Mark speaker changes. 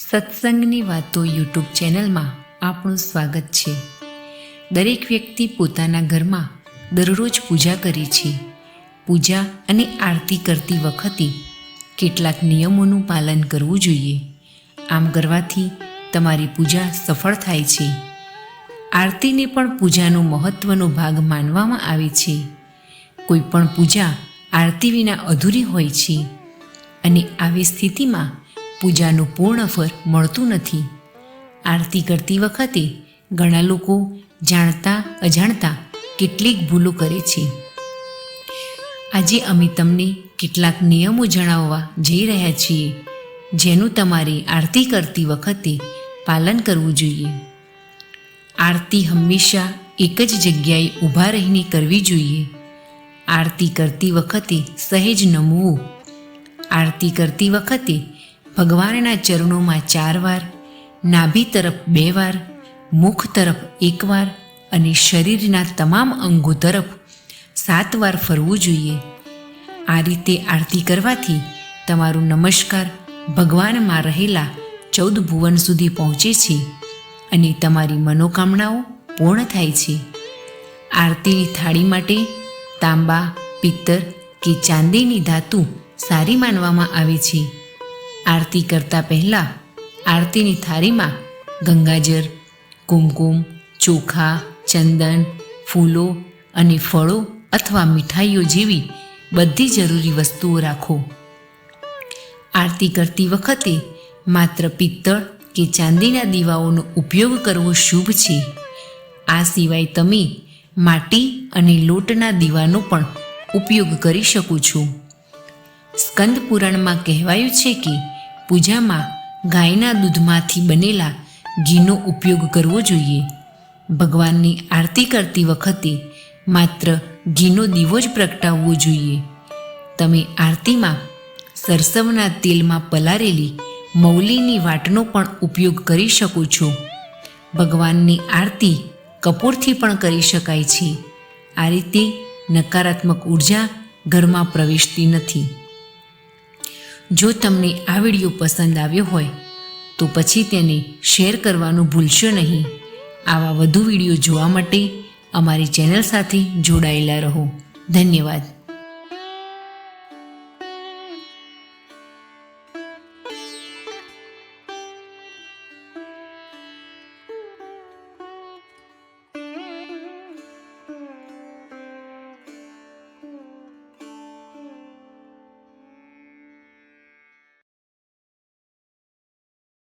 Speaker 1: સત્સંગની વાતો યુટ્યુબ ચેનલમાં આપનું સ્વાગત છે. દરેક વ્યક્તિ પોતાના ઘરમાં દરરોજ પૂજા કરે છે. પૂજા અને આરતી કરતી વખતે કેટલાક નિયમોનું પાલન કરવું જોઈએ. આમ કરવાથી તમારી પૂજા સફળ થાય છે. આરતીને પણ પૂજાનો મહત્વનો ભાગ માનવામાં આવે છે. કોઈ પણ પૂજા આરતી વિના અધૂરી હોય છે અને આવી સ્થિતિમાં પૂજાનું પૂર્ણ ફળ મળતું નથી. આરતી કરતી વખતે ઘણા લોકો જાણતા અજાણતા કેટલીક ભૂલો કરે છે. આજે અમે તમને કેટલાક નિયમો જણાવવા જઈ રહ્યા છીએ, જેનું તમારે આરતી કરતી વખતે પાલન કરવું જોઈએ. આરતી હંમેશા એક જ જગ્યાએ ઊભા રહીને કરવી જોઈએ. આરતી કરતી વખતે સહેજ નમવું. આરતી કરતી વખતે ભગવાનના ચરણોમાં 4 વાર, નાભી તરફ 2 વાર, મુખ તરફ 1 વાર અને શરીરના તમામ અંગો તરફ 7 વાર ફરવું જોઈએ. આ રીતે આરતી કરવાથી તમારો નમસ્કાર ભગવાનમાં રહેલા 14 ભુવન સુધી પહોંચે છે અને તમારી મનોકામનાઓ પૂર્ણ થાય છે. આરતીની થાળી માટે તાંબા, પિત્તળ કે ચાંદીની ધાતુ સારી માનવામાં આવે છે. આરતી કરતાં પહેલાં આરતીની થાળીમાં ગંગાજળ, કુમકુમ, ચોખા, ચંદન, ફૂલો અને ફળો અથવા મીઠાઈઓ જેવી બધી જરૂરી વસ્તુઓ રાખો. આરતી કરતી વખતે માત્ર પિત્તળ કે ચાંદીના દીવાઓનો ઉપયોગ કરવો શુભ છે. આ સિવાય તમે માટી અને લોટના દીવાનો પણ ઉપયોગ કરી શકો છો. સ્કંદ પુરાણમાં કહેવાયું છે કે પૂજામાં ગાયના દૂધમાંથી બનેલા ઘીનો ઉપયોગ કરવો જોઈએ. ભગવાનની આરતી કરતી વખતે માત્ર ઘીનો દીવો જ પ્રગટાવવો જોઈએ. તમે આરતીમાં સરસવના તેલમાં પલાળેલી મૌલીની વાટનો પણ ઉપયોગ કરી શકો છો. ભગવાનની આરતી કપૂરથી પણ કરી શકાય છે. આ રીતે નકારાત્મક ઉર્જા ઘરમાં પ્રવેશતી નથી. જો તમને આ વિડીયો પસંદ આવ્યો હોય તો પછી તેને શેર કરવાનું ભૂલશો નહીં. આવા વધુ વિડીયો જોવા માટે અમારી ચેનલ સાથે જોડાયેલા રહો. ધન્યવાદ.